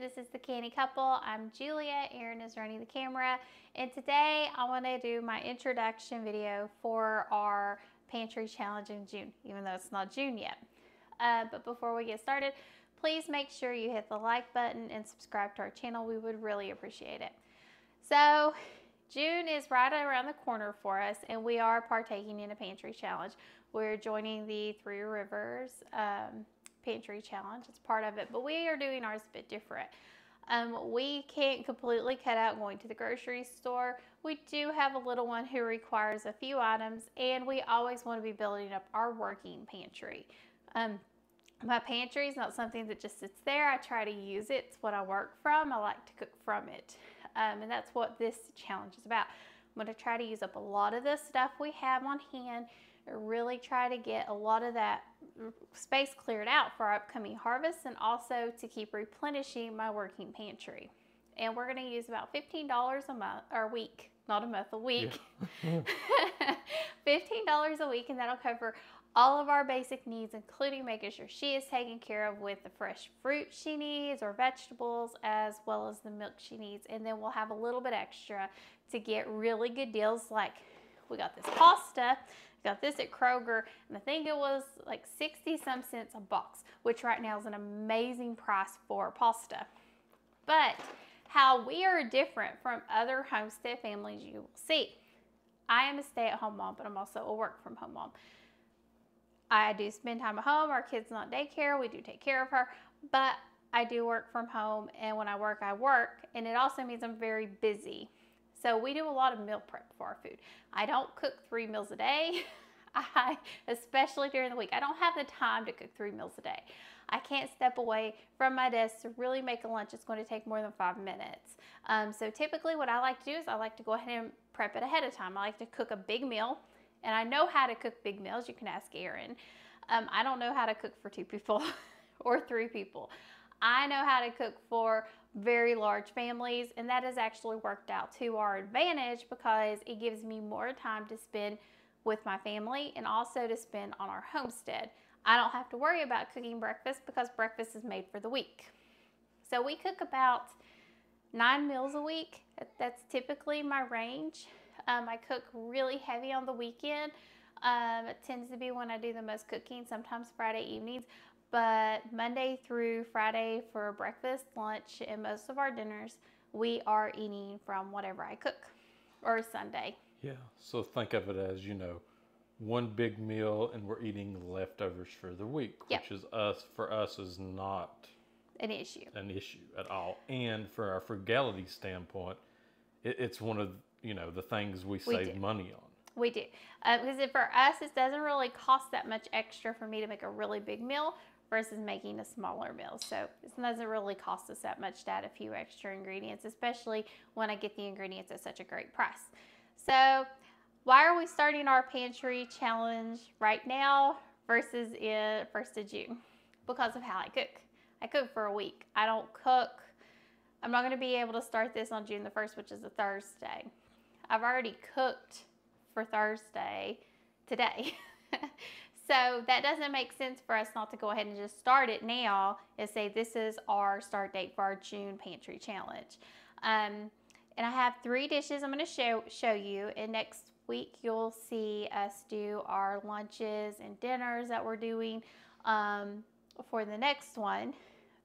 This is the Canny Couple. I'm Julia. Aaron is running the camera. And today I want to do my introduction video for our pantry challenge in June, even though it's not June yet. But before we get started, please make sure you hit the like button and subscribe to our channel. We would really appreciate it. So June is right around the corner for us, and we are partaking in a pantry challenge. We're joining the Three Rivers Pantry Challenge. It's part of it, but we are doing ours a bit different. We can't completely cut out going to the grocery store. We do have a little one who requires a few items, and we always want to be building up our working pantry. My pantry is not something that just sits there. I try to use it. It's what I work from. I like to cook from it. And that's what this challenge is about. I'm going to try to use up a lot of the stuff we have on hand, really try to get a lot of that space cleared out for our upcoming harvest, and also to keep replenishing my working pantry. And we're going to use about $15 a month, or a week, not a month, a week. Yeah. $15 a week, and that'll cover all of our basic needs, including making sure she is taken care of with the fresh fruit she needs or vegetables, as well as the milk she needs. And then we'll have a little bit extra to get really good deals, like we got this pasta. Got this at Kroger, and I think it was like 60-some cents a box, which right now is an amazing price for pasta. But how we are different from other homestead families you will see. I am a stay-at-home mom, but I'm also a work-from-home mom. I do spend time at home. Our kid's not daycare. We do take care of her, but I do work from home, and when I work, and it also means I'm very busy. So we do a lot of meal prep for our food. I don't cook 3 meals a day, especially during the week. I don't have the time to cook 3 meals a day. I can't step away from my desk to really make a lunch. It's going to take more than 5 minutes. So typically what I like to do is I like to go ahead and prep it ahead of time. I like to cook a big meal, and I know how to cook big meals. You can ask Aaron. I don't know how to cook for 2 people or 3 people. I know how to cook for very large families, and that has actually worked out to our advantage because it gives me more time to spend with my family and also to spend on our homestead. I don't have to worry about cooking breakfast because breakfast is made for the week. So we cook about 9 meals a week. That's typically my range. I cook really heavy on the weekend. It tends to be when I do the most cooking, sometimes Friday evenings. But Monday through Friday for breakfast, lunch, and most of our dinners, we are eating from whatever I cook, or Sunday. Yeah, so think of it as, one big meal, and we're eating leftovers for the week, which is for us is not an issue at all. And for our frugality standpoint, it's one of, the things we save money on. We do. Because for us, it doesn't really cost that much extra for me to make a really big meal versus making a smaller meal. So it doesn't really cost us that much to add a few extra ingredients, especially when I get the ingredients at such a great price. So why are we starting our pantry challenge right now versus in 1st of June? Because of how I cook. I cook for a week. I don't cook. I'm not going to be able to start this on June the 1st, which is a Thursday. I've already cooked for Thursday today. So that doesn't make sense for us not to go ahead and just start it now and say this is our start date for our June pantry challenge. And I have 3 dishes I'm going to show you, and next week you'll see us do our lunches and dinners that we're doing for the next one,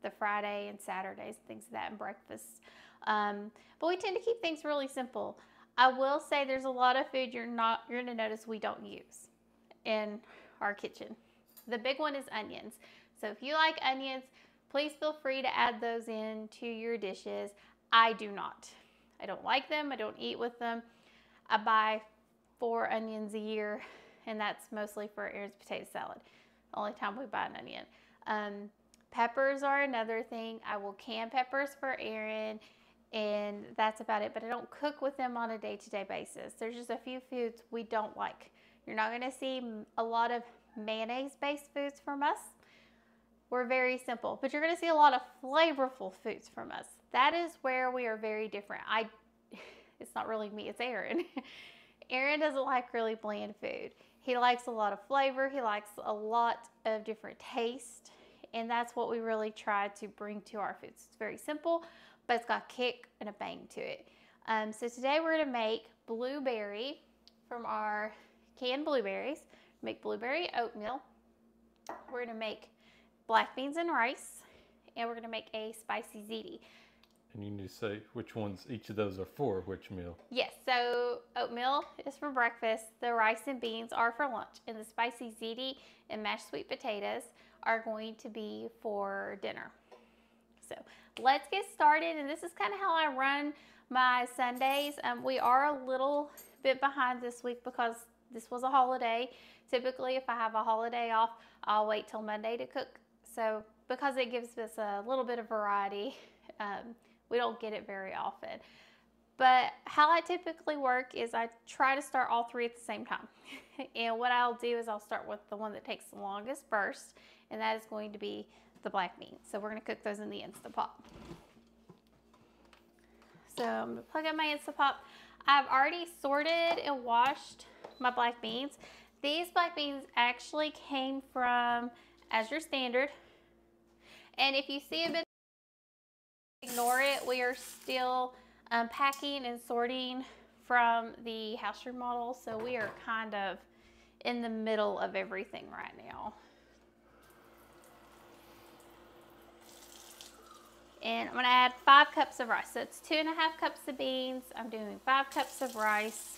the Friday and Saturdays, things like that, and breakfast. But we tend to keep things really simple. I will say there's a lot of food you're going to notice we don't use in our kitchen. The big one is onions. So if you like onions, please feel free to add those into your dishes. I do not. I don't like them. I don't eat with them. I buy 4 onions a year, and that's mostly for Aaron's potato salad. The only time we buy an onion. Peppers are another thing. I will can peppers for Aaron, and that's about it. But I don't cook with them on a day-to-day basis. There's just a few foods we don't like. You're not going to see a lot of mayonnaise-based foods from us. We're very simple, but you're going to see a lot of flavorful foods from us. That is where we are very different. It's not really me, it's Aaron. Aaron doesn't like really bland food. He likes a lot of flavor. He likes a lot of different taste. And that's what we really try to bring to our foods. It's very simple, but it's got a kick and a bang to it. So today we're gonna make blueberry from our canned blueberries. Make blueberry oatmeal. We're gonna make black beans and rice, and we're gonna make a spicy ziti. And you need to say which ones each of those are for which meal. Yes, so oatmeal is for breakfast, the rice and beans are for lunch, and the spicy ziti and mashed sweet potatoes are going to be for dinner. So let's get started, and this is kind of how I run my Sundays. We are a little bit behind this week because this was a holiday. Typically, if I have a holiday off, I'll wait till Monday to cook. So because it gives us a little bit of variety, we don't get it very often. But how I typically work is I try to start all three at the same time. And what I'll do is I'll start with the one that takes the longest first, and that is going to be the black beans. So we're gonna cook those in the Instant Pot. So I'm gonna plug in my Instant Pot. I've already sorted and washed my black beans. These black beans actually came from As Your Standard. And if you see a bit, ignore it. We are still packing and sorting from the house remodel, so we are kind of in the middle of everything right now. And I'm gonna add 5 cups of rice. So it's 2.5 cups of beans. I'm doing 5 cups of rice.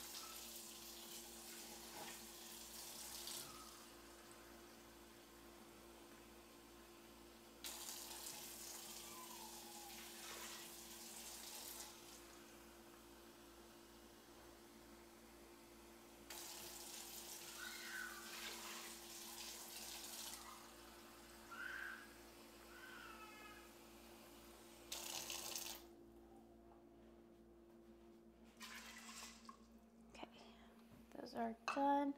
Those are done.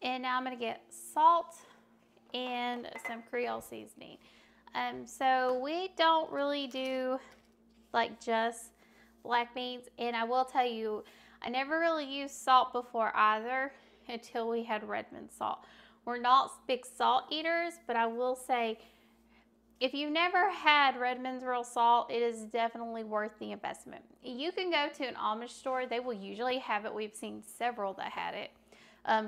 And now I'm going to get salt and some Creole seasoning. So we don't really do like just black beans. And I will tell you, I never really used salt before either until we had Redmond salt. We're not big salt eaters, but I will say, if you've never had Redmond's real salt, it is definitely worth the investment. You can go to an Amish store. They will usually have it. We've seen several that had it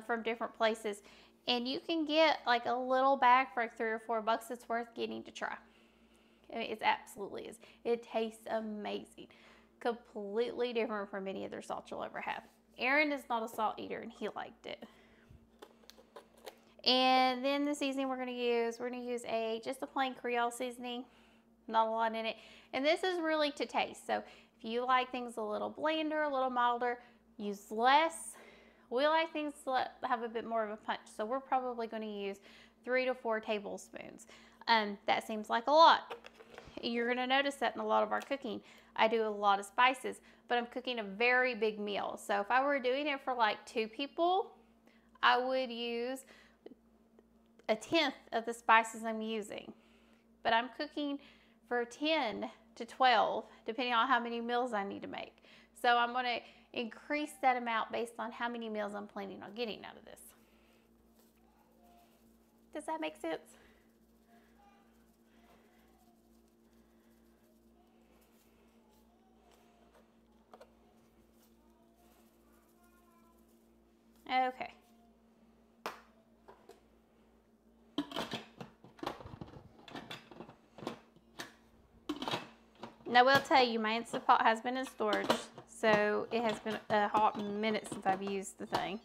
from different places. And you can get like a little bag for like $3 or $4. It's worth getting to try. I mean, it absolutely is. It tastes amazing. Completely different from any other salt you'll ever have. Aaron is not a salt eater, and he liked it. And then the seasoning we're going to use just a plain Creole seasoning, not a lot in it. And this is really to taste. So if you like things a little blander, a little milder, use less. We like things to have a bit more of a punch. So we're probably going to use 3 to 4 tablespoons. That seems like a lot. You're going to notice that in a lot of our cooking. I do a lot of spices, but I'm cooking a very big meal. So if I were doing it for like 2 people, I would use 1/10 of the spices I'm using, but I'm cooking for 10 to 12 depending on how many meals I need to make. So I'm going to increase that amount based on how many meals I'm planning on getting out of this. Does that make sense? Okay. Now, I will tell you, my Instant Pot has been in storage, so it has been a hot minute since I've used the thing.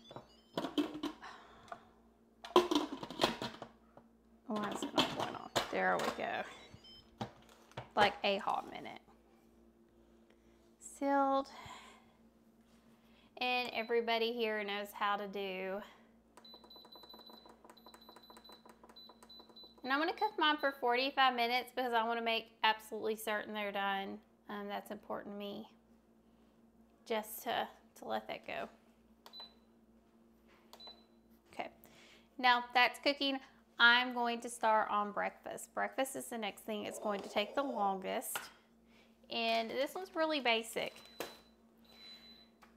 Why is it not going on? There we go. Like a hot minute. Sealed. And everybody here knows how to do. And I'm going to cook mine for 45 minutes because I want to make absolutely certain they're done. That's important to me, just to let that go. Okay, now that's cooking. I'm going to start on breakfast. Breakfast is the next thing. It's going to take the longest. And this one's really basic.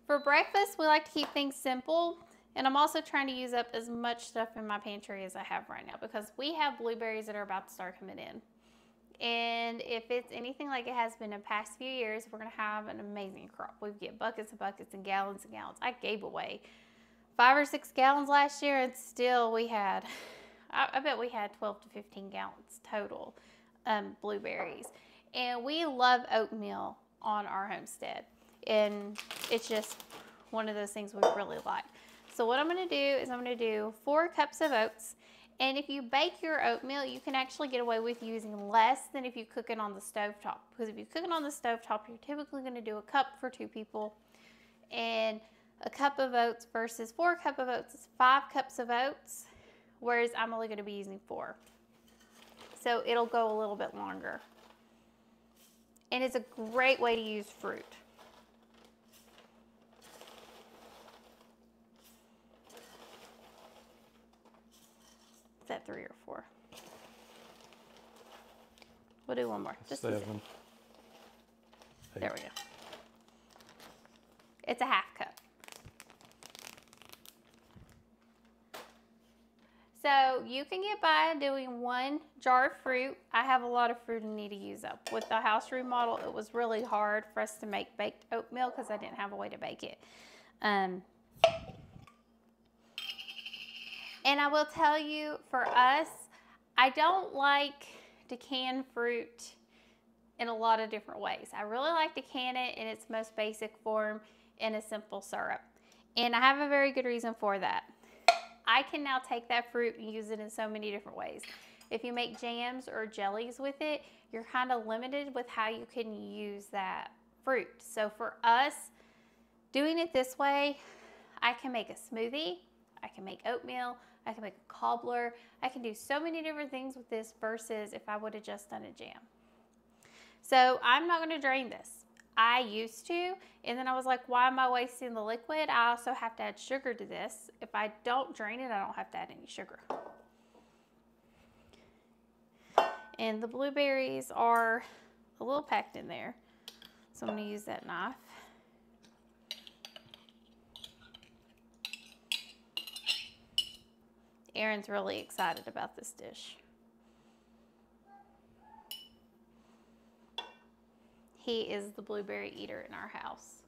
For breakfast, we like to keep things simple. And I'm also trying to use up as much stuff in my pantry as I have right now because we have blueberries that are about to start coming in. And if it's anything like it has been in past few years, we're going to have an amazing crop. We get buckets and buckets and gallons and gallons. I gave away 5 or 6 gallons last year, and still we had, I bet we had 12 to 15 gallons total blueberries. And we love oatmeal on our homestead. And it's just one of those things we really like. So what I'm going to do is I'm going to do 4 cups of oats. And if you bake your oatmeal, you can actually get away with using less than if you cook it on the stovetop. Because if you cook it on the stovetop, you're typically going to do a cup for 2 people. And a cup of oats versus 4 cups of oats is 5 cups of oats, whereas I'm only going to be using 4. So it'll go a little bit longer. And it's a great way to use fruit. Is that 3 or 4? We'll do one more. Just 7. 8. There we go. It's a half cup. So you can get by doing 1 jar of fruit. I have a lot of fruit I need to use up. With the house remodel, it was really hard for us to make baked oatmeal because I didn't have a way to bake it. And I will tell you, for us, I don't like to can fruit in a lot of different ways. I really like to can it in its most basic form in a simple syrup. And I have a very good reason for that. I can now take that fruit and use it in so many different ways. If you make jams or jellies with it, you're kind of limited with how you can use that fruit. So for us, doing it this way, I can make a smoothie, I can make oatmeal, I can make a cobbler. I can do so many different things with this versus if I would have just done a jam. So I'm not going to drain this. I used to, and then I was like, why am I wasting the liquid? I also have to add sugar to this. If I don't drain it, I don't have to add any sugar. And the blueberries are a little packed in there. So I'm going to use that knife. Aaron's really excited about this dish. He is the blueberry eater in our house.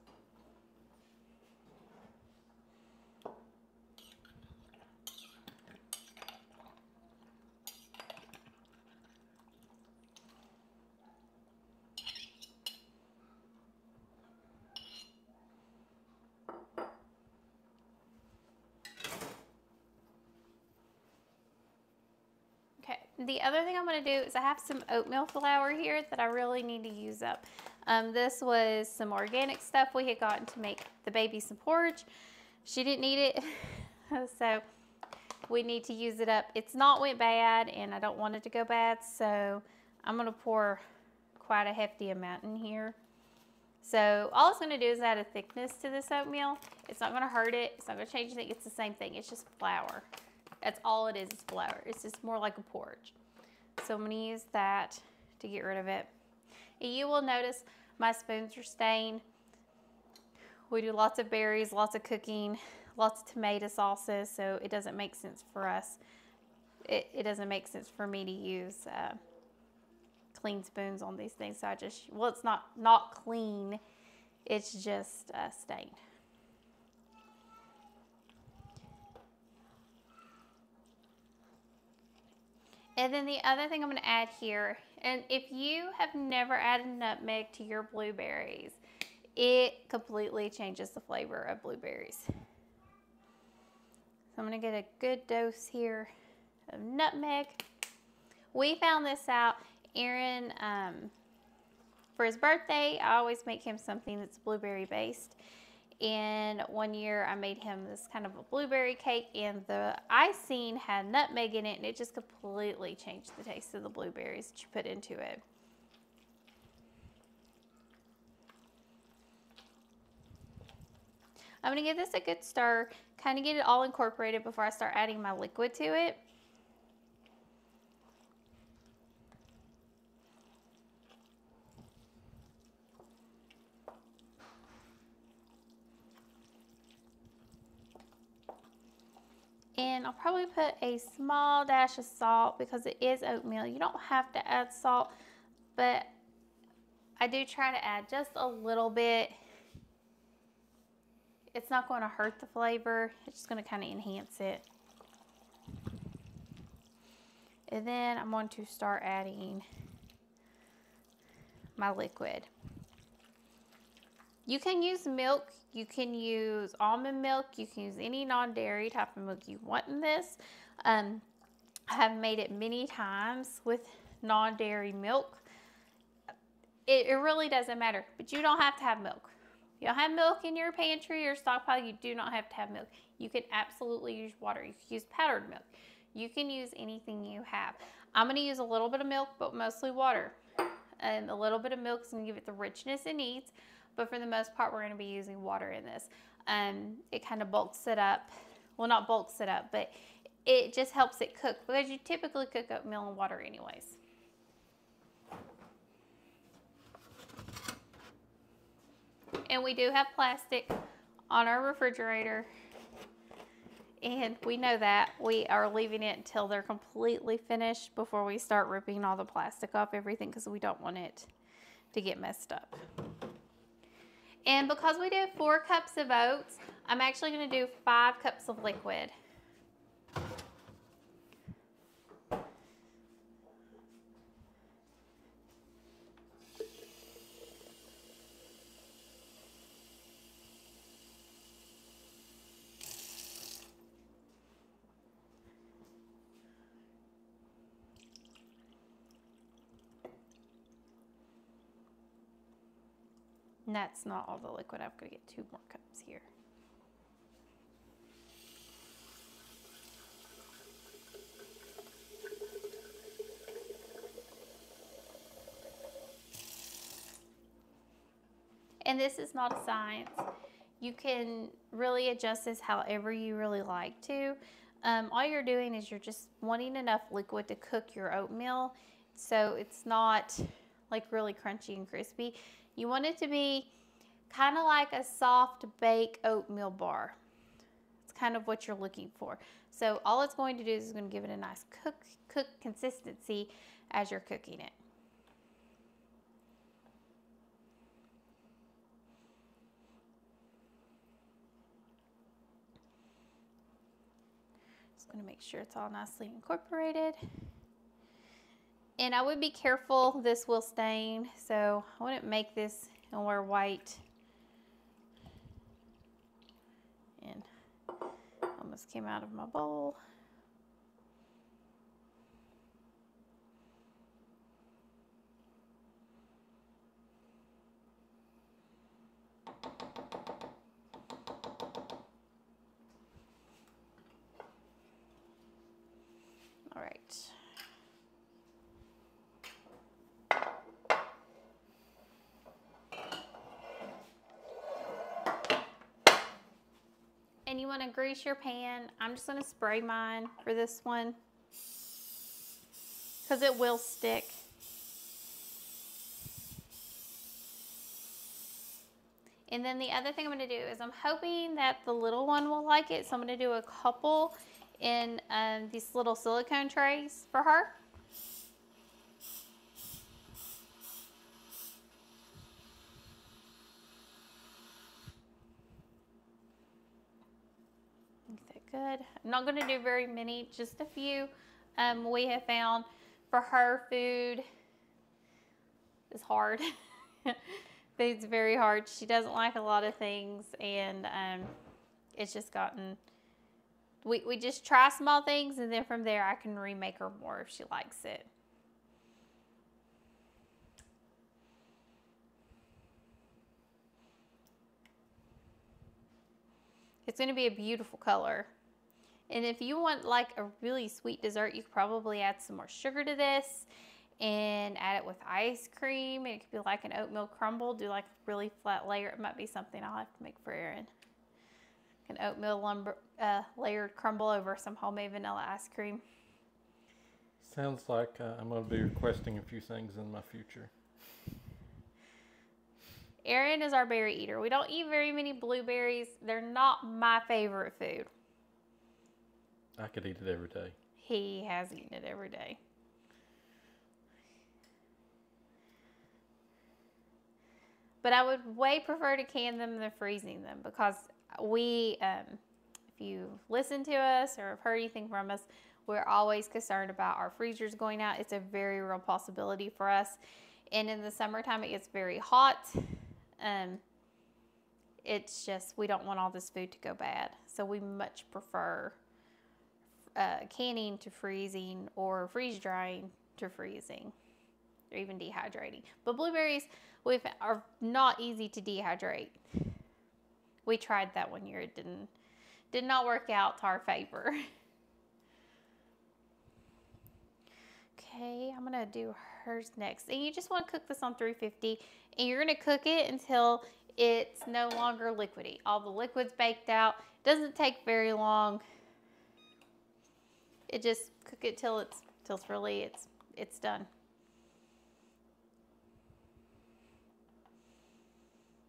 Okay, the other thing I'm going to do is I have some oatmeal flour here that I really need to use up. This was some organic stuff we had gotten to make the baby some porridge. She didn't need it, so we need to use it up. It's not went bad, and I don't want it to go bad, so I'm going to pour quite a hefty amount in here. So all it's going to do is add a thickness to this oatmeal. It's not going to hurt it. It's not going to change anything. It's the same thing. It's just flour. That's all it is flour. It's just more like a porridge. So I'm going to use that to get rid of it. And you will notice my spoons are stained. We do lots of berries, lots of cooking, lots of tomato sauces, so it doesn't make sense for us. It doesn't make sense for me to use clean spoons on these things. So I just, well, it's not clean. It's just stained. And then the other thing I'm going to add here, and if you have never added nutmeg to your blueberries, it completely changes the flavor of blueberries. So I'm going to get a good dose here of nutmeg. We found this out. Aaron, for his birthday, I always make him something that's blueberry based. And one year I made him this kind of a blueberry cake, and the icing had nutmeg in it, and it just completely changed the taste of the blueberries that you put into it. I'm going to give this a good stir, kind of get it all incorporated before I start adding my liquid to it. And I'll probably put a small dash of salt because it is oatmeal. You don't have to add salt, but I do try to add just a little bit. It's not going to hurt the flavor. It's just going to kind of enhance it. And then I'm going to start adding my liquid. You can use milk. You can use almond milk. You can use any non-dairy type of milk you want in this. I have made it many times with non-dairy milk. It really doesn't matter, but you don't have to have milk. You don't have milk in your pantry or stockpile, you do not have to have milk. You can absolutely use water. You can use powdered milk. You can use anything you have. I'm going to use a little bit of milk, but mostly water. A little bit of milk is going to give it the richness it needs, but for the most part, we're going to be using water in this. It kind of bulks it up. Well, not bulks it up, but it just helps it cook because you typically cook oatmeal in water anyways. And we do have plastic on our refrigerator. And we know that. We are leaving it until they're completely finished before we start ripping all the plastic off everything because we don't want it to get messed up. And because we do 4 cups of oats, I'm actually going to do 5 cups of liquid. And that's not all the liquid. I'm going to get 2 more cups here. And this is not a science. You can really adjust this however you really like to. All you're doing is you're just wanting enough liquid to cook your oatmeal so it's not like really crunchy and crispy. You want it to be kind of like a soft bake oatmeal bar. It's kind of what you're looking for. So all it's going to do is it's going to give it a nice cook consistency as you're cooking it. Just going to make sure it's all nicely incorporated. And I would be careful, this will stain, so I wouldn't make this and wear white. And almost came out of my bowl. All right. And you want to grease your pan. I'm just going to spray mine for this one because it will stick. And then the other thing I'm going to do is I'm hoping that the little one will like it. So I'm going to do a couple in these little silicone trays for her. Good. I'm not going to do very many, just a few. We have found for her food is hard. Food's very hard. She doesn't like a lot of things, and it's just gotten, we just try small things, and then from there I can remake her more if she likes it. It's going to be a beautiful color. And if you want like a really sweet dessert, you could probably add some more sugar to this and add it with ice cream. It could be like an oatmeal crumble. Do like a really flat layer. It might be something I'll have to make for Erin. An oatmeal layered crumble over some homemade vanilla ice cream. Sounds like I'm going to be requesting a few things in my future. Erin is our berry eater. We don't eat very many blueberries. They're not my favorite food. I could eat it every day. He has eaten it every day. But I would way prefer to can them than freezing them, because we, if you listen to us or have heard anything from us, we're always concerned about our freezers going out. It's a very real possibility for us. And in the summertime, it gets very hot. It's just, we don't want all this food to go bad. So we much prefer canning to freezing, or freeze drying to freezing, or even dehydrating. But blueberries are not easy to dehydrate. We tried that one year. It did not work out to our favor. Okay, I'm gonna do hers next. And you just want to cook this on 350, and you're gonna cook it until it's no longer liquidy. All the liquid's baked out. It doesn't take very long. It just cook it till it's really it's done.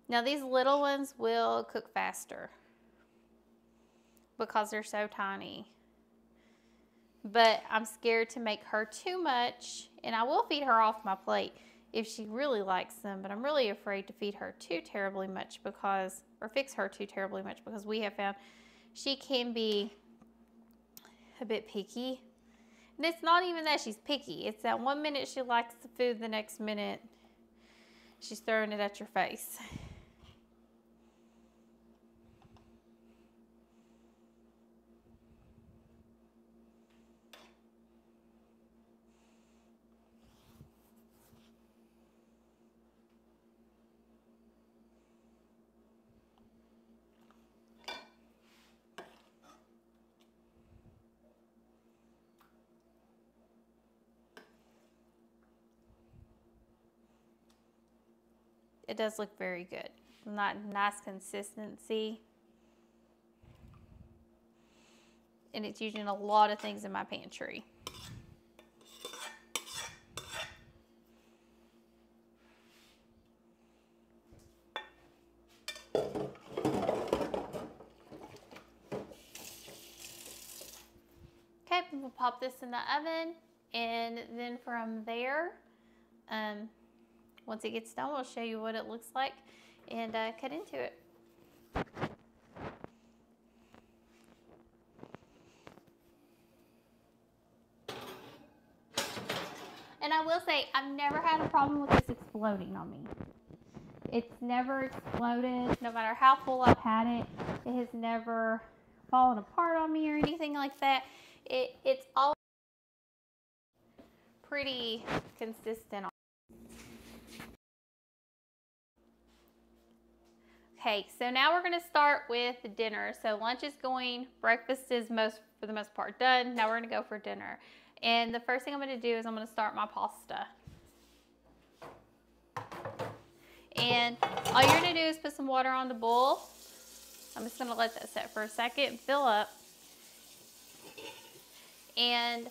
Now these little ones will cook faster because they're so tiny. But I'm scared to make her too much, and I will feed her off my plate if she really likes them, but I'm really afraid to feed her too terribly much or fix her too terribly much, because we have found she can be a bit picky. And it's not even that she's picky. It's that one minute she likes the food, the next minute she's throwing it at your face. It does look very good. Nice consistency. And it's using a lot of things in my pantry. Okay, we'll pop this in the oven, and then from there, once it gets done, we'll show you what it looks like and cut into it. And I will say, I've never had a problem with this exploding on me. It's never exploded, no matter how full I've had it. It has never fallen apart on me or anything like that. It's all pretty consistent. Okay, so now we're going to start with dinner. So lunch is going, breakfast is for the most part done. Now we're going to go for dinner. And the first thing I'm going to do is I'm going to start my pasta. And all you're going to do is put some water on the boil. I'm just going to let that set for a second and fill up. And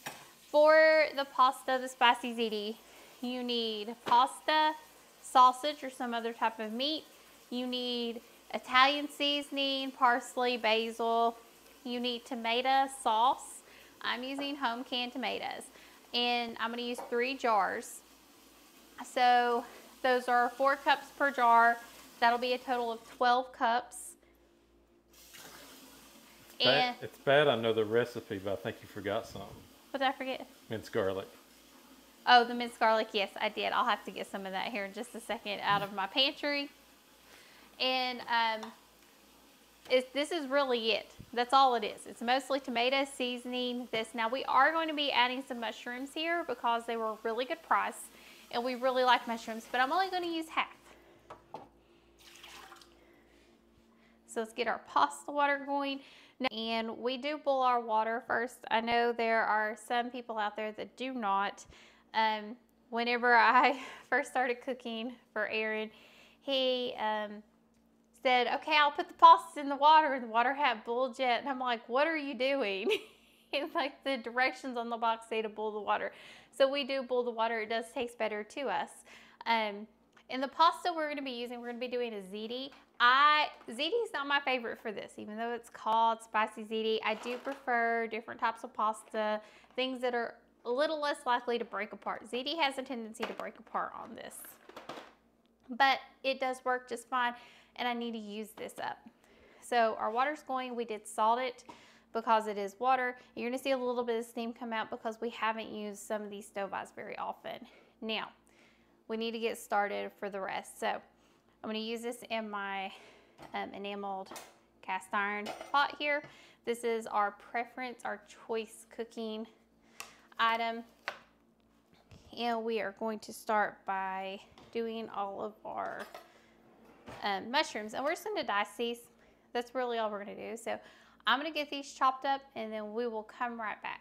for the pasta, the spicy ziti, you need pasta, sausage, or some other type of meat. You need Italian seasoning, parsley, basil. You need tomato sauce. I'm using home canned tomatoes. And I'm going to use 3 jars. So those are 4 cups per jar. That'll be a total of 12 cups. It's bad I know the recipe, but I think you forgot something. What did I forget? Minced garlic. Oh, the minced garlic. Yes, I did. I'll have to get some of that here in just a second out of my pantry. And this is really it. That's all it is. It's mostly tomato seasoning. Now we are going to be adding some mushrooms here because they were a really good price, and we really like mushrooms, but I'm only going to use half. So let's get our pasta water going. And we do boil our water first. I know there are some people out there that do not. Whenever I first started cooking for Aaron, he said, okay, I'll put the pasta in the water. The water had boiled yet. And I'm like, what are you doing? It's like the directions on the box say to boil the water. So we do boil the water. It does taste better to us. And the pasta we're going to be using, we're going to be doing a ziti. Ziti is not my favorite for this, even though it's called spicy ziti. I do prefer different types of pasta, things that are a little less likely to break apart. Ziti has a tendency to break apart on this, but it does work just fine, and I need to use this up. So our water's going, we did salt it because it is water. You're going to see a little bit of steam come out because we haven't used some of these stove eyes very often. Now, we need to get started for the rest. So I'm going to use this in my enameled cast iron pot here. This is our preference, our choice cooking item. And we are going to start by doing all of our mushrooms. And we're just going to dice these. That's really all we're going to do. So I'm going to get these chopped up and then we will come right back.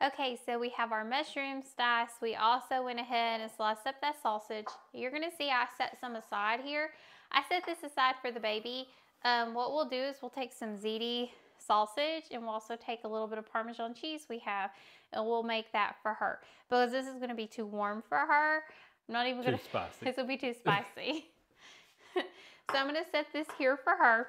Okay, so we have our mushrooms diced. We also went ahead and sliced up that sausage. You're going to see I set some aside here. I set this aside for the baby. What we'll do is we'll take some ziti sausage and we'll also take a little bit of Parmesan cheese we have and we'll make that for her. Because this is going to be too warm for her. I'm not even going to, spicy. This will be too spicy. So I'm going to set this here for her.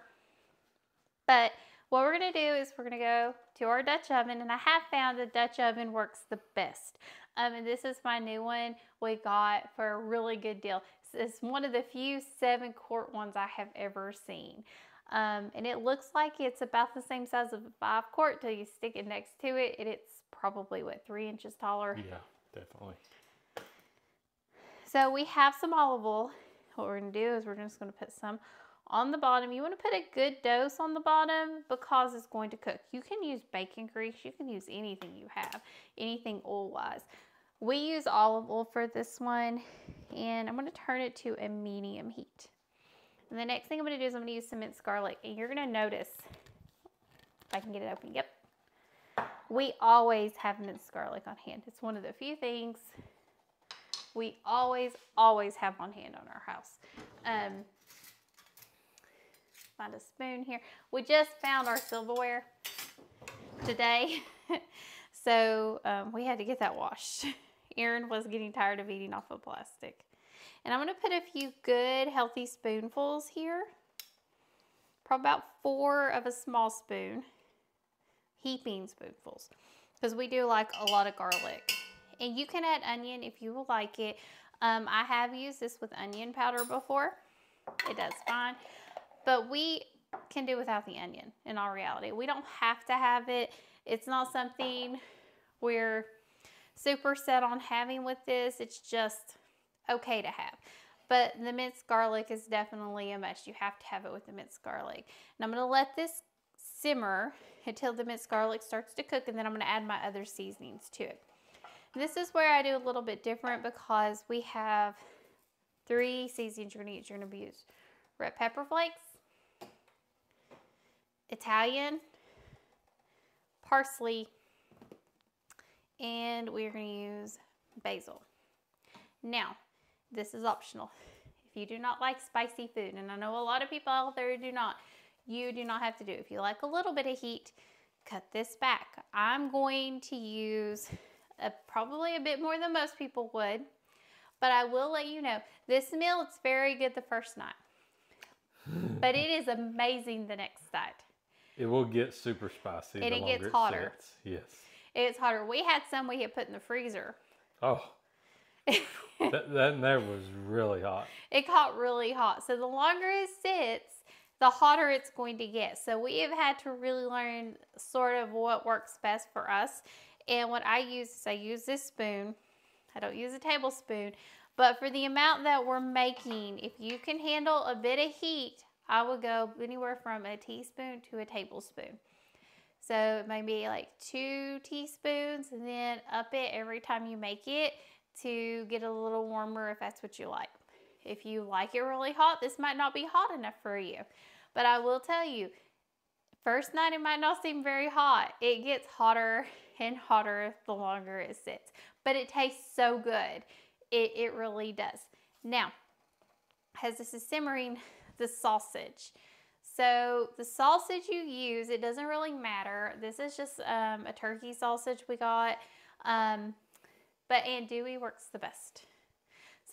But what we're going to do is we're going to go to our Dutch oven, and I have found the Dutch oven works the best. And this is my new one we got for a really good deal. It's one of the few 7-quart ones I have ever seen. And it looks like it's about the same size of a 5-quart till you stick it next to it, and it's probably, what, 3 inches taller? Yeah, definitely. So we have some olive oil. What we're going to do is we're just going to put some on the bottom. You want to put a good dose on the bottom because it's going to cook. You can use bacon grease. You can use anything you have, anything oil-wise. We use olive oil for this one, and I'm going to turn it to a medium heat. And the next thing I'm going to do is I'm going to use some minced garlic, and you're going to notice, if I can get it open, yep. We always have minced garlic on hand. It's one of the few things we always have on hand on our house. Find a spoon here. We just found our silverware today. So we had to get that washed. Erin was getting tired of eating off of plastic. And I'm going to put a few good healthy spoonfuls here. Probably about 4 of a small spoon. Heaping spoonfuls. Because we do like a lot of garlic. And you can add onion if you will like it. I have used this with onion powder before. It does fine. But we can do without the onion in all reality. We don't have to have it. It's not something we're super set on having with this. It's just okay to have. But the minced garlic is definitely a must. You have to have it with the minced garlic. And I'm going to let this simmer until the minced garlic starts to cook, and then I'm going to add my other seasonings to it. This is where I do a little bit different because we have 3 seasonings you're going to use. You're going to use red pepper flakes, Italian, parsley, and we're going to use basil. Now, this is optional. If you do not like spicy food, and I know a lot of people out there do not, you do not have to do it. If you like a little bit of heat, cut this back. I'm going to use probably a bit more than most people would, but I will let you know, this meal, it's very good the first night, but it is amazing the next night. It will get super spicy and the it longer gets hotter. It sits. Yes. It's hotter. We had some we had put in the freezer. Oh, that was really hot. It got really hot. So the longer it sits, the hotter it's going to get. So we have had to really learn sort of what works best for us. And what I use is I use this spoon. I don't use a tablespoon. But for the amount that we're making, if you can handle a bit of heat, I would go anywhere from a teaspoon to a tablespoon. So it may be like 2 teaspoons, and then up it every time you make it to get a little warmer if that's what you like. If you like it really hot, this might not be hot enough for you. But I will tell you, first night it might not seem very hot. It gets hotter and hotter the longer it sits. But it tastes so good. It really does. Now, as this is simmering, the sausage. So the sausage you use, it doesn't really matter. This is just a turkey sausage we got. But andouille works the best.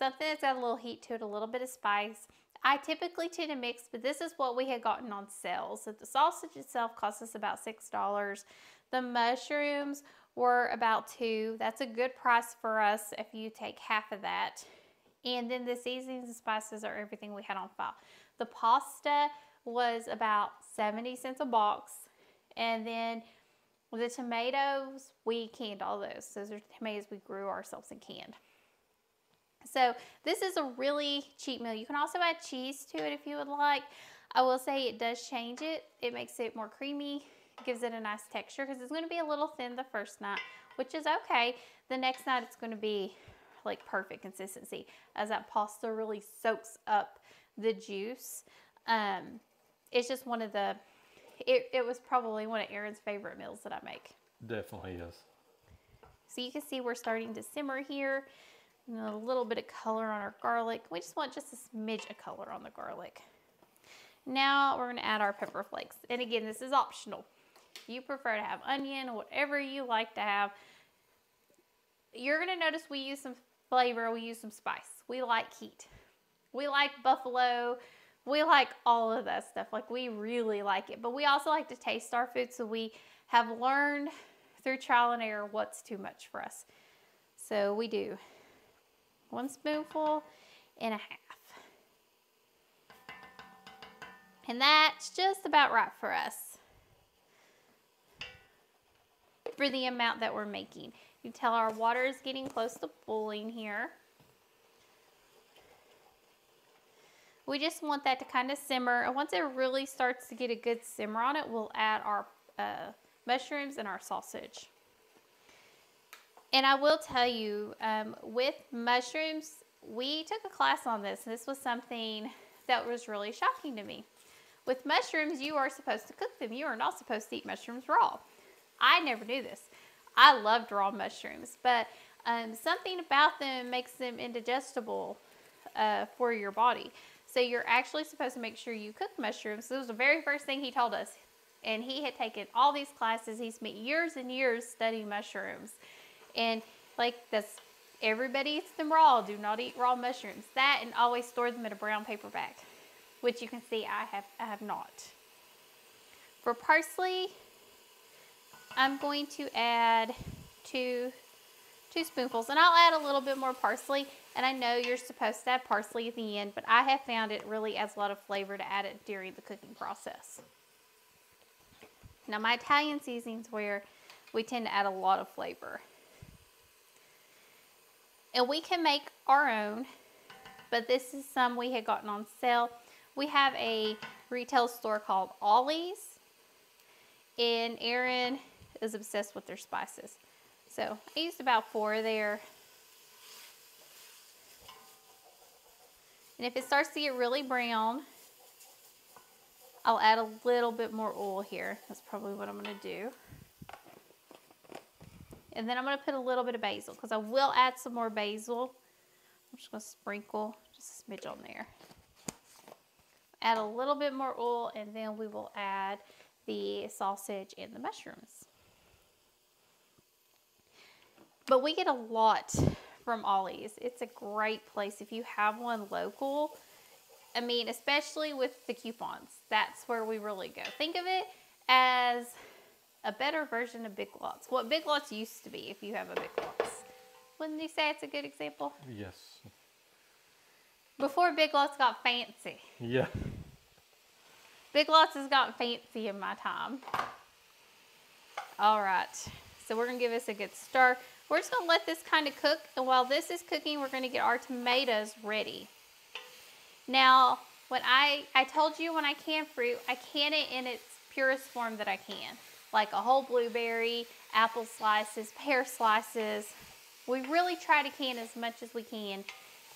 something that's got a little heat to it, a little bit of spice. I typically tend to mix, but this is what we had gotten on sale. So the sausage itself cost us about $6. The mushrooms were about $2. That's a good price for us if you take half of that. And then the seasonings and spices are everything we had on file. The pasta was about 70 cents a box. And then the tomatoes, we canned all those. Those are tomatoes we grew ourselves and canned. So this is a really cheap meal. You can also add cheese to it if you would like. I will say it does change it. It makes it more creamy, gives it a nice texture because it's going to be a little thin the first night, which is okay. The next night it's going to be like perfect consistency as that pasta really soaks up the juice. It's just one of the, it was probably one of Aaron's favorite meals that I make. Definitely is. So you can see we're starting to simmer here. And a little bit of color on our garlic. We just want just a smidge of color on the garlic. Now we're going to add our pepper flakes. And again, this is optional. If you prefer to have onion or whatever you like to have, you're going to notice we use some flavor, we use some spice. We like heat. We like buffalo. We like all of that stuff. Like, we really like it. But we also like to taste our food, so we have learned through trial and error what's too much for us. So we do 1 spoonful and a half. And that's just about right for us for the amount that we're making. You can tell our water is getting close to boiling here. We just want that to kind of simmer. And once it really starts to get a good simmer on it, we'll add our mushrooms and our sausage. And I will tell you, with mushrooms, we took a class on this. This was something that was really shocking to me. With mushrooms, you are supposed to cook them. You are not supposed to eat mushrooms raw. I never knew this. I loved raw mushrooms, but something about them makes them indigestible for your body. So you're actually supposed to make sure you cook mushrooms. So this was the very first thing he told us. And he had taken all these classes. He spent years and years studying mushrooms. And like this, everybody eats them raw. Do not eat raw mushrooms. That, and always store them in a brown paper bag, which you can see I have not. For parsley, I'm going to add two spoonfuls, and I'll add a little bit more parsley. And I know you're supposed to add parsley at the end, but I have found it really adds a lot of flavor to add it during the cooking process. Now, my Italian seasonings where we tend to add a lot of flavor. And we can make our own, but this is some we had gotten on sale. We have a retail store called Ollie's, and Aaron is obsessed with their spices. So I used about 4 there. And if it starts to get really brown, I'll add a little bit more oil here. That's probably what I'm going to do. And then I'm going to put a little bit of basil because I will add some more basil. I'm just going to sprinkle just a smidge on there. Add a little bit more oil, and then we will add the sausage and the mushrooms. But we get a lot from Ollie's. It's a great place if you have one local. I mean, especially with the coupons. That's where we really go. Think of it as a better version of Big Lots. What Big Lots used to be if you have a Big Lots. Wouldn't you say it's a good example? Yes. Before Big Lots got fancy. Yeah. Big Lots has gotten fancy in my time. All right. So we're going to give this a good stir. We're just going to let this kind of cook. And while this is cooking, we're going to get our tomatoes ready. Now, when I told you when I can fruit, I can it in its purest form that I can. Like a whole blueberry, apple slices, pear slices. We really try to can as much as we can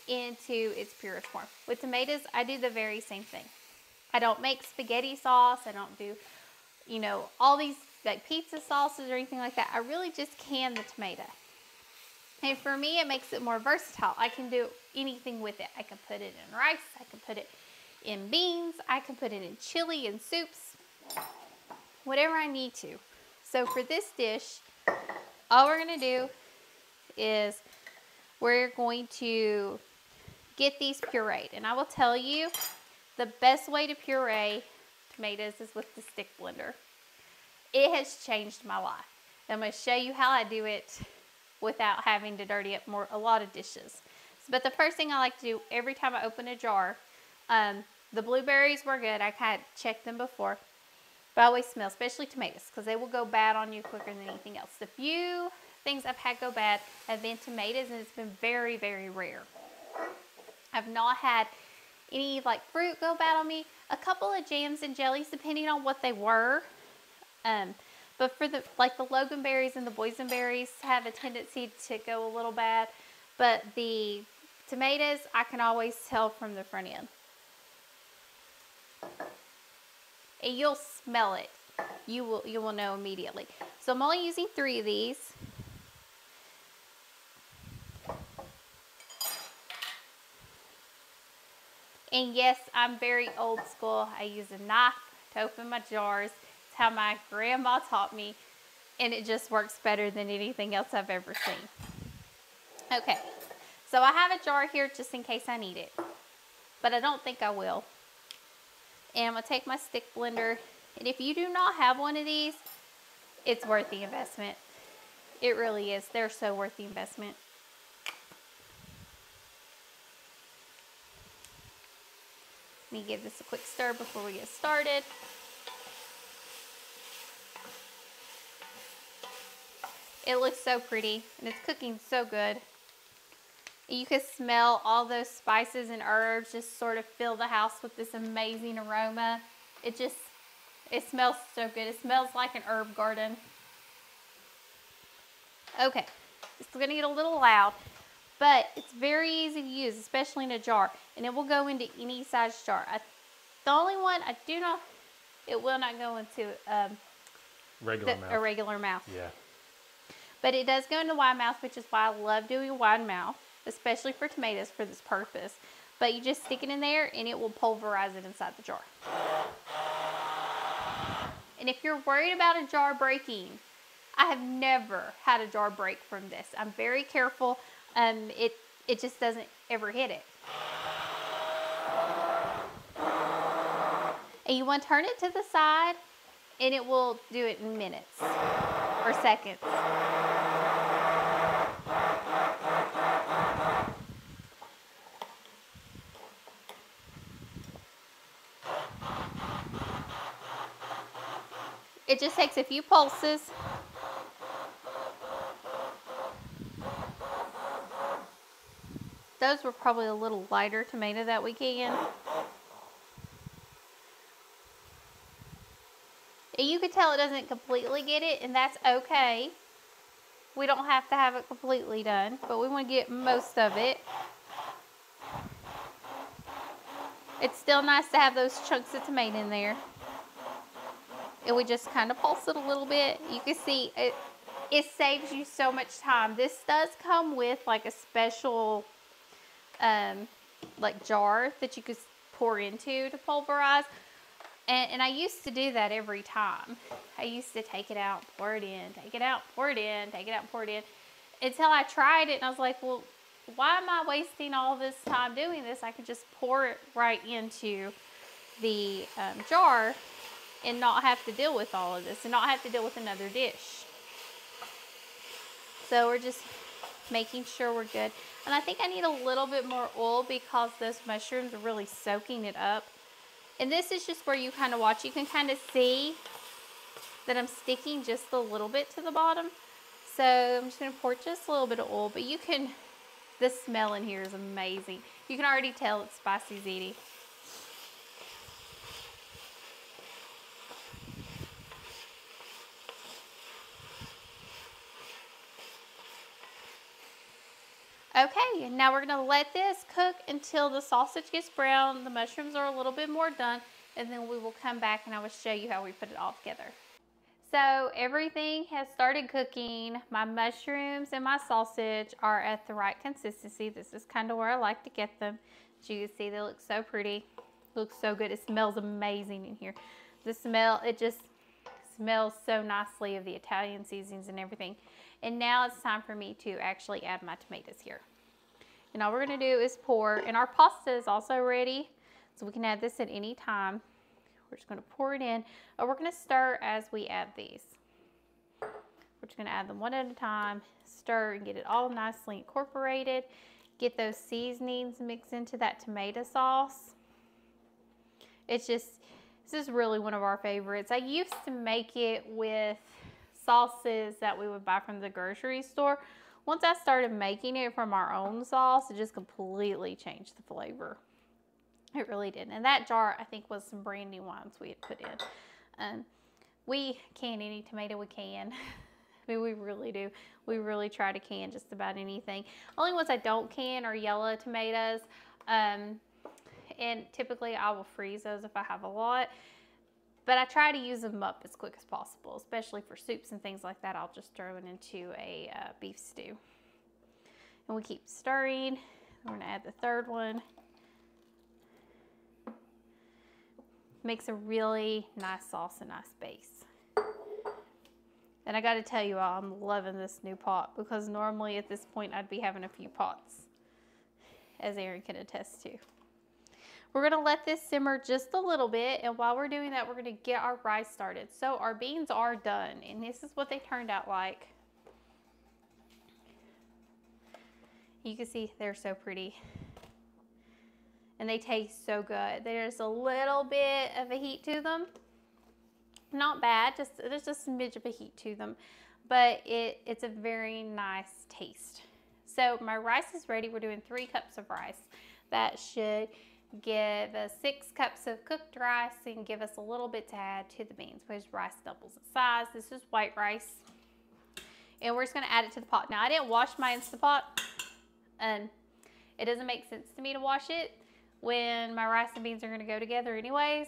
into its purest form. With tomatoes, I do the very same thing. I don't make spaghetti sauce. I don't do, you know, all these like pizza sauces or anything like that. I really just can the tomato. And for me, it makes it more versatile. I can do anything with it. I can put it in rice. I can put it in beans. I can put it in chili and soups. Whatever I need to. So for this dish, all we're going to do is we're going to get these pureed. And I will tell you, the best way to puree tomatoes is with the stick blender. It has changed my life. I'm going to show you how I do it without having to dirty up a lot of dishes. But the first thing I like to do every time I open a jar, the blueberries were good. I kind of checked them before. But I always smell, especially tomatoes, because they will go bad on you quicker than anything else. The few things I've had go bad have been tomatoes, and it's been very, very rare. I've not had any like fruit go bad on me. A couple of jams and jellies, depending on what they were. But for the loganberries and the boysenberries have a tendency to go a little bad. But the tomatoes, I can always tell from the front end. And you'll smell it. You will know immediately. So I'm only using 3 of these. And yes, I'm very old school. I use a knife to open my jars. It's how my grandma taught me, and it just works better than anything else I've ever seen. Okay, so I have a jar here just in case I need it, but I don't think I will. And I'm gonna take my stick blender, and if you do not have one of these, it's worth the investment. It really is. They're so worth the investment. Let me give this a quick stir before we get started. It looks so pretty, and it's cooking so good. You can smell all those spices and herbs just sort of fill the house with this amazing aroma. It smells so good. It smells like an herb garden. Okay, it's gonna get a little loud, but it's very easy to use, especially in a jar, and it will go into any size jar. The only one it will not go into a regular mouth. Yeah. But it does go into wide mouth, which is why I love doing wide mouth, especially for tomatoes for this purpose. But you just stick it in there and it will pulverize it inside the jar. And if you're worried about a jar breaking, I have never had a jar break from this. I'm very careful. It just doesn't ever hit it. And you want to turn it to the side, and it will do it in minutes or seconds. It just takes a few pulses. Those were probably a little lighter tomato that weekend. And you can tell it doesn't completely get it, and that's okay. We don't have to have it completely done, but we want to get most of it. It's still nice to have those chunks of tomato in there. And we just kind of pulse it a little bit. You can see it saves you so much time. This does come with like a special like jar that you could pour into to pulverize. And I used to do that every time. I used to take it out, pour it in, take it out, pour it in, take it out, pour it in. Until I tried it and I was like, well, why am I wasting all this time doing this? I could just pour it right into the jar and not have to deal with all of this and not have to deal with another dish. So we're just making sure we're good. And I think I need a little bit more oil because those mushrooms are really soaking it up. And this is just where you kind of watch. You can kind of see that I'm sticking just a little bit to the bottom. So I'm just going to pour just a little bit of oil. But you can, the smell in here is amazing. You can already tell it's spicy ziti. Okay, and now we're going to let this cook until the sausage gets brown, the mushrooms are a little bit more done, and then we will come back and I will show you how we put it all together. So everything has started cooking. My mushrooms and my sausage are at the right consistency. This is kind of where I like to get them. As you can see, they look so pretty. Looks so good. It smells amazing in here. The smell, it just smells so nicely of the Italian seasonings and everything. And now it's time for me to actually add my tomatoes here. And all we're gonna do is pour, and our pasta is also ready, so we can add this at any time. We're just gonna pour it in, and we're gonna stir as we add these. We're just gonna add them one at a time, stir and get it all nicely incorporated. Get those seasonings mixed into that tomato sauce. It's just, this is really one of our favorites. I used to make it with sauces that we would buy from the grocery store. Once I started making it from our own sauce, it just completely changed the flavor. It really did. And that jar, I think, was some brandy wines we had put in. We can any tomato we can. I mean, we really do. We really try to can just about anything. Only ones I don't can are yellow tomatoes. And typically I will freeze those if I have a lot. But I try to use them up as quick as possible, especially for soups and things like that. I'll just throw it into a beef stew. And we keep stirring. We're gonna add the third one. Makes a really nice sauce, a nice base. And I gotta tell you all, I'm loving this new pot, because normally at this point I'd be having a few pots, as Aaron can attest to. We're gonna let this simmer just a little bit, and while we're doing that, we're gonna get our rice started. So our beans are done, and this is what they turned out like. You can see they're so pretty. And they taste so good. There's a little bit of a heat to them. Not bad, there's just a smidge of a heat to them, but it's a very nice taste. So my rice is ready. We're doing 3 cups of rice. That should give us 6 cups of cooked rice and give us a little bit to add to the beans, because rice doubles in size. This is white rice. And we're just gonna add it to the pot. Now, I didn't wash my Instapot, and it doesn't make sense to me to wash it when my rice and beans are gonna go together anyways.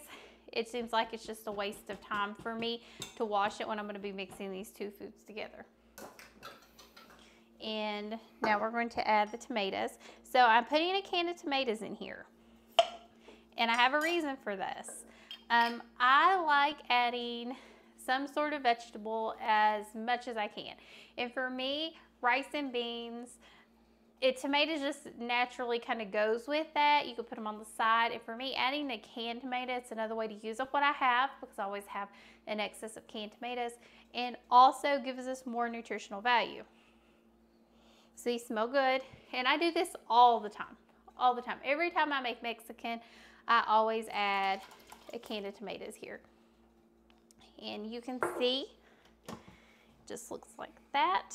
It seems like it's just a waste of time for me to wash it when I'm gonna be mixing these 2 foods together. And now we're going to add the tomatoes. So I'm putting a can of tomatoes in here. And I have a reason for this. I like adding some sort of vegetable as much as I can. And for me, rice and beans, tomatoes just naturally kind of goes with that. You can put them on the side. And for me, adding a canned tomato, it's another way to use up what I have, because I always have an excess of canned tomatoes, and also gives us more nutritional value. So these smell good. And I do this all the time. All the time. Every time I make Mexican, I always add a can of tomatoes here. And you can see, it just looks like that.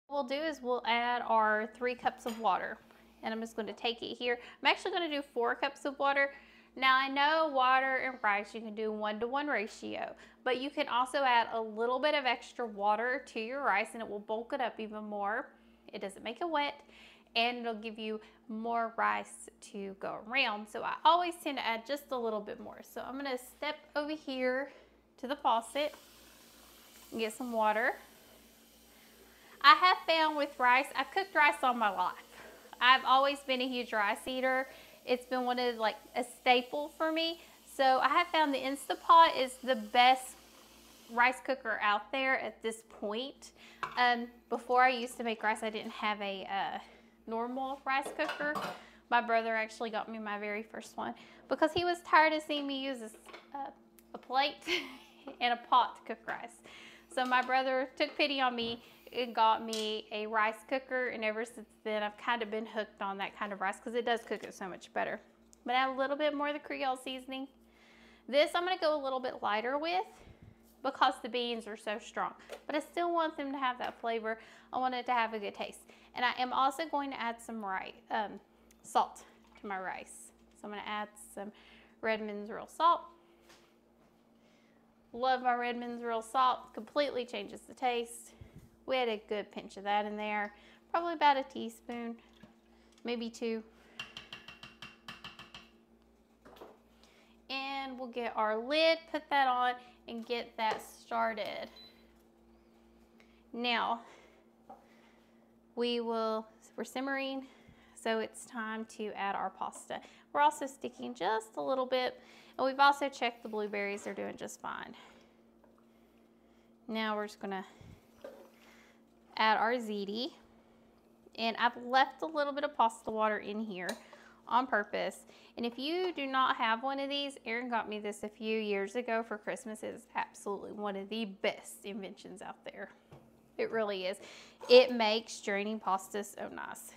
What we'll do is we'll add our 3 cups of water. And I'm just going to take it here. I'm actually going to do 4 cups of water. Now, I know water and rice, you can do 1-to-1 ratio, but you can also add a little bit of extra water to your rice, and it will bulk it up even more. It doesn't make it wet, and it'll give you more rice to go around. So I always tend to add just a little bit more. So I'm going to step over here to the faucet and get some water. I have found with rice, I've cooked rice all my life. I've always been a huge rice eater. It's been one of like a staple for me. So I have found the Instapot is the best rice cooker out there at this point. Before I used to make rice, I didn't have a normal rice cooker. My brother actually got me my very first one because he was tired of seeing me use a plate and a pot to cook rice. So my brother took pity on me and got me a rice cooker, and ever since then I've kind of been hooked on that kind of rice because it does cook it so much better. But add a little bit more of the Creole seasoning. This I'm going to go a little bit lighter with because the beans are so strong, but I still want them to have that flavor. I want it to have a good taste. And I am also going to add some salt to my rice. So I'm going to add some Redmond's Real Salt. Love my Redmond's Real Salt. Completely changes the taste. We had a good pinch of that in there. Probably about a teaspoon, maybe 2. And we'll get our lid, put that on, and get that started. Now, we're simmering, so it's time to add our pasta. We're also sticking just a little bit, and we've also checked the blueberries. They're doing just fine. Now we're just gonna add our ziti, And I've left a little bit of pasta water in here on purpose. And if you do not have one of these, Aaron got me this a few years ago for Christmas. It is absolutely one of the best inventions out there. It really is. It makes draining pasta so nice.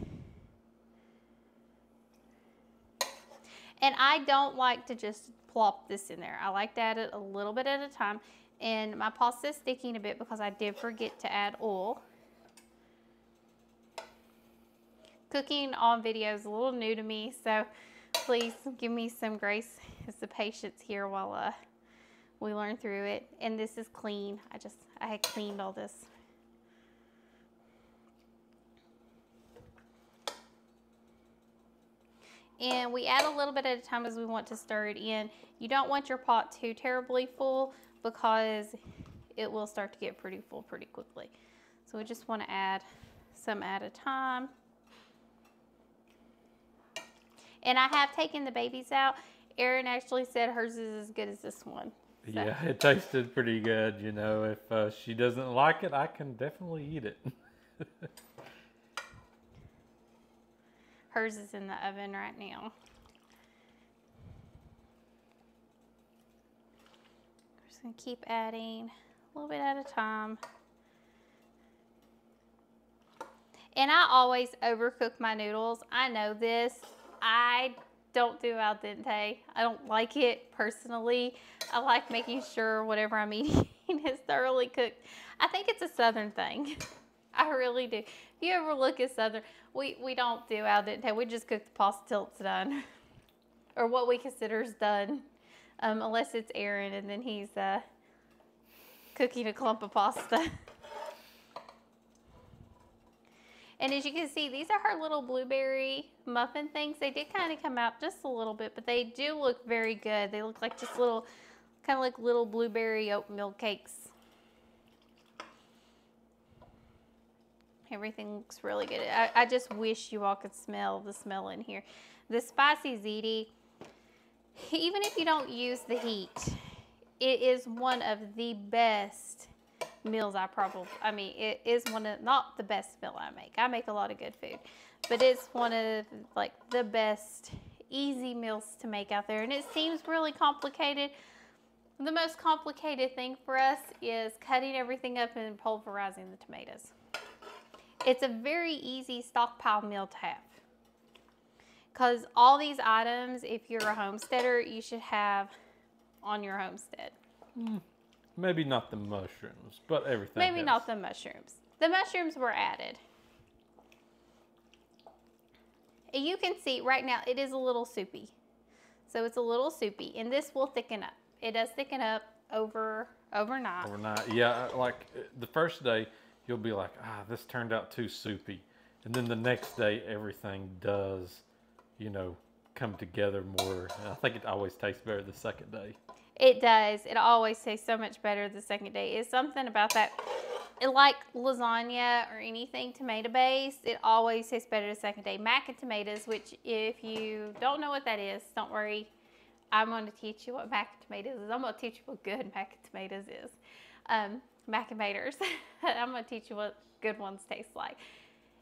And I don't like to just plop this in there. I like to add it a little bit at a time. And my pasta is sticking a bit because I did forget to add oil. Cooking on video is a little new to me, so please give me some grace and some patience here while we learn through it. And this is clean. I had cleaned all this. And we add a little bit at a time as we want to stir it in. You don't want your pot too terribly full because it will start to get pretty full pretty quickly. So we just want to add some at a time. And I have taken the babies out. Erin actually said hers is as good as this one. So. Yeah, it tasted pretty good. You know, if she doesn't like it, I can definitely eat it. Hers is in the oven right now. I'm just going to keep adding a little bit at a time. And I always overcook my noodles. I know this. I don't do al dente. I don't like it personally. I like making sure whatever I'm eating is thoroughly cooked. I think it's a Southern thing. I really do. If you ever look at Southern, we don't do al dente. We just cook the pasta till it's done. Or what we consider is done. Unless it's Aaron and then he's cooking a clump of pasta. And as you can see, these are her little blueberry muffin things. They did kind of come out just a little bit, but they do look very good. They look like just little, kind of like little blueberry oatmeal cakes. Everything looks really good. I just wish you all could smell the smell in here. The spicy ziti, even if you don't use the heat, it is one of the best meals it is one of, not the best meal I make. I make a lot of good food, but it's one of like the best easy meals to make out there. And it seems really complicated. The most complicated thing for us is cutting everything up and pulverizing the tomatoes. It's a very easy stockpile meal to have. Because all these items, if you're a homesteader, you should have on your homestead. Maybe not the mushrooms, but everything Maybe else. not the mushrooms. The mushrooms were added. And you can see right now it is a little soupy. So it's a little soupy, and this will thicken up. It does thicken up overnight. Overnight, yeah. Like the first day, you'll be like, this turned out too soupy. And then the next day, everything does, you know, come together more. And I think it always tastes better the second day. It does. It always tastes so much better the second day. It's something about that. Like lasagna or anything tomato based, it always tastes better the second day. Mac and tomatoes, which if you don't know what that is, don't worry. I'm going to teach you what mac and tomatoes is. I'm going to teach you what good mac and tomatoes is. Mac and maters. I'm going to teach you what good ones taste like.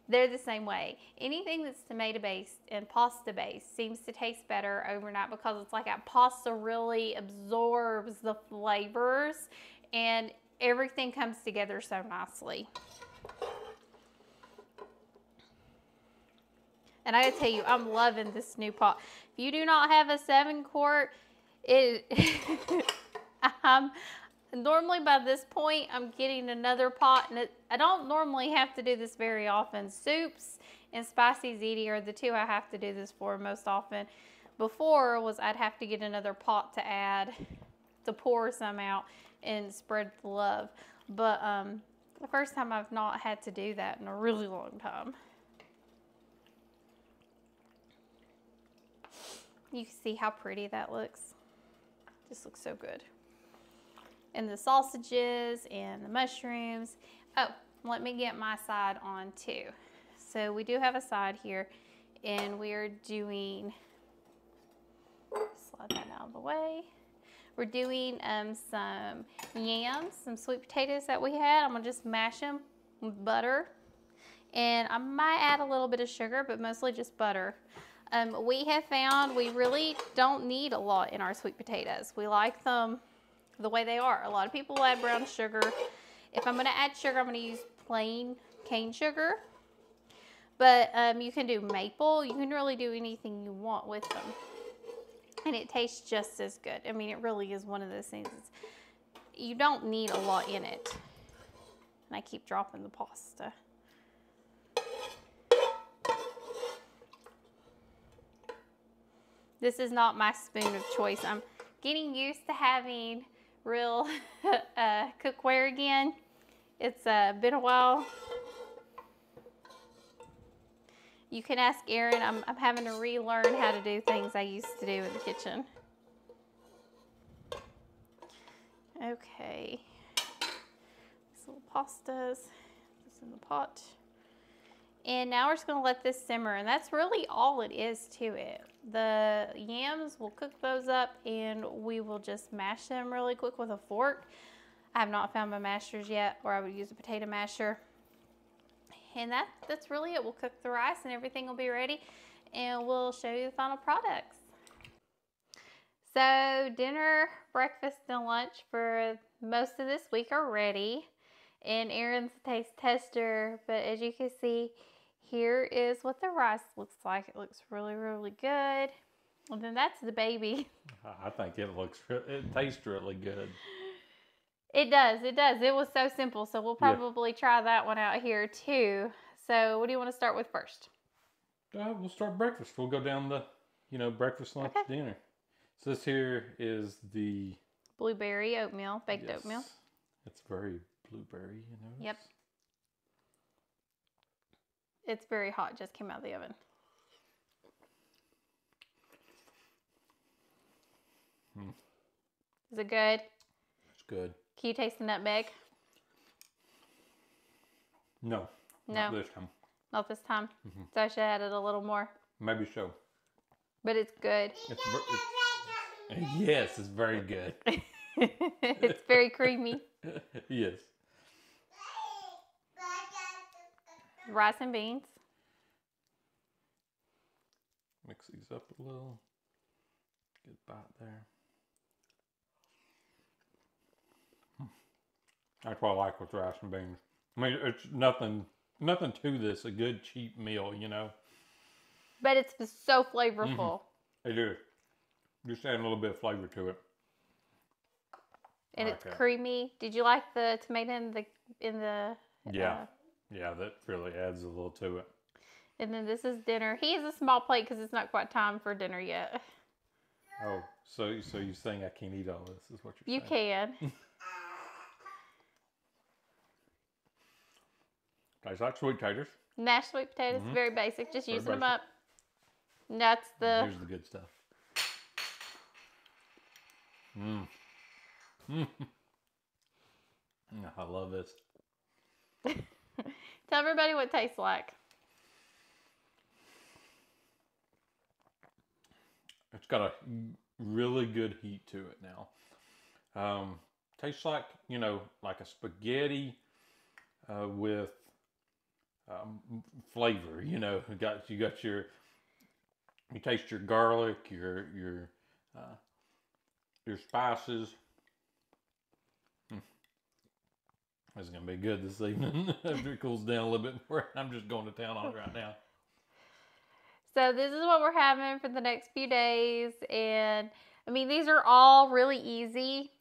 They're the same way. Anything that's tomato based and pasta based seems to taste better overnight because it's like that pasta really absorbs the flavors and everything comes together so nicely. And I gotta tell you, I'm loving this new pot. If you do not have a 7-quart, normally by this point, I'm getting another pot, and I don't normally have to do this very often. Soups and spicy ziti are the two I have to do this for most often. Before was I'd have to get another pot to add, to pour some out and spread the love. But the first time I've not had to do that in a really long time. You can see how pretty that looks. Just looks so good. And the sausages and the mushrooms. Oh, let me get my side on too. So we do have a side here, and we're doing, slide that out of the way. We're doing some yams, some sweet potatoes that we had. I'm gonna just mash them with butter And I might add a little bit of sugar, but mostly just butter. We have found we really don't need a lot in our sweet potatoes. We like them the way they are. A lot of people add brown sugar. If I'm gonna add sugar, I'm gonna use plain cane sugar. But you can do maple. You can really do anything you want with them. And it tastes just as good. I mean, it really is one of those things. You don't need a lot in it. And I keep dropping the pasta. This is not my spoon of choice. I'm getting used to having real cookware again. It's been a while. You can ask Erin. I'm having to relearn how to do things I used to do in the kitchen. Okay. These little pastas. This in the pot. And now we're just going to let this simmer. And that's really all it is to it. The yams, we'll cook those up and we will just mash them really quick with a fork. I have not found my mashers yet, or I would use a potato masher. And that's really it. We'll cook the rice and everything will be ready, and we'll show you the final products. So dinner, breakfast, and lunch for most of this week are ready. And Erin's a taste tester, but as you can see, here is what the rice looks like. It looks really, really good. And then that's the baby. I think it tastes really good. It does, it does. It was so simple, so we'll probably try that one out here too. So what do you want to start with first? We'll start breakfast. We'll go down the, breakfast, lunch, dinner. So this here is the blueberry oatmeal, baked oatmeal. It's very blueberry, Yep. It's very hot, just came out of the oven. Is it good? It's good. Can you taste the nutmeg? No. No. Not this time. Not this time? So I should add it a little more. Maybe so. But it's good. Yes, it's very good. It's very creamy. Yes. Rice and beans. Mix these up a little. Good bite there. That's what I like with rice and beans. I mean, it's nothing to this. A good cheap meal, But it's so flavorful. It is. Just add a little bit of flavor to it. And it's creamy. Did you like the tomato in the? Yeah. Yeah, that really adds a little to it. And then this is dinner. He has a small plate because it's not quite time for dinner yet. Oh, so you're saying I can't eat all this? Is what you're saying? You can. Tastes like sweet potatoes. Mashed sweet potatoes, very basic. Just using them up. And that's the. Here's the good stuff. I love this. Tell everybody what it tastes like. It's got a really good heat to it now. Tastes like, like a spaghetti with flavor. You taste your garlic, your spices. This is going to be good this evening after it cools down a little bit more. I'm just going to town on it right now. So this is what we're having for the next few days. And I mean, these are all really easy,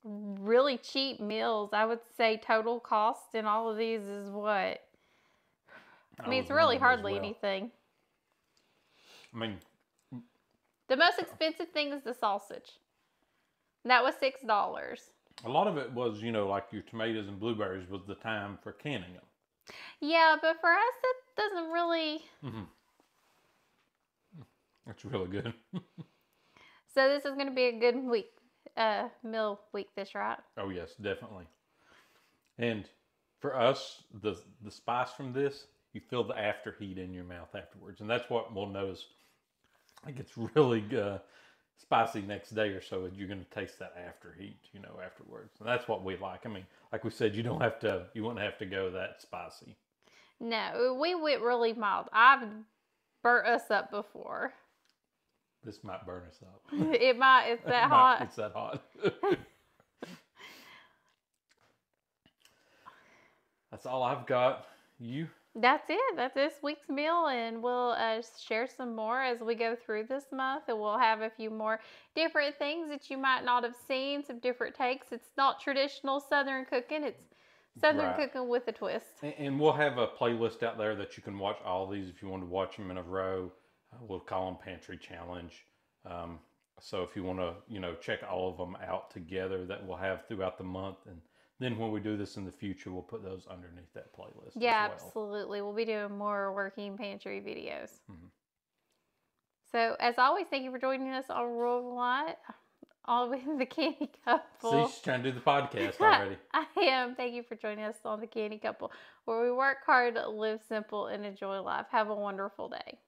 really cheap meals. I would say total cost in all of these is what? I mean, it's really hardly anything. I mean, the most expensive thing is the sausage. And that was $6. A lot of it was, like your tomatoes and blueberries was the time for canning them. Yeah, but for us, that doesn't really... It's really good. So this is going to be a good week, meal week this, right? Oh, yes, definitely. And for us, the spice from this, you feel the after heat in your mouth afterwards. And that's what we'll notice. It gets really spicy next day or so, and you're going to taste that after heat, afterwards. And that's what we like. I mean, like we said, you wouldn't have to go that spicy. No, we went really mild. I've burnt us up before. This might burn us up. It might. It's that hot. It's that hot. That's all I've got. You? That's it. That's this week's meal, and we'll share some more as we go through this month, and we'll have a few more different things that you might not have seen, some different takes. It's not traditional Southern cooking. It's Southern cooking with a twist. And we'll have a playlist out there that you can watch all these if you want to watch them in a row. We'll call them Pantry Challenge. So if you want to, check all of them out together that we'll have throughout the month. And then when we do this in the future, we'll put those underneath that playlist. Yeah, as well. Absolutely. We'll be doing more working pantry videos. Mm-hmm. So as always, thank you for joining us on Rural Reliant, all with the Canny Couple. See, she's trying to do the podcast already. I am. Thank you for joining us on the Canny Couple, where we work hard, live simple, and enjoy life. Have a wonderful day.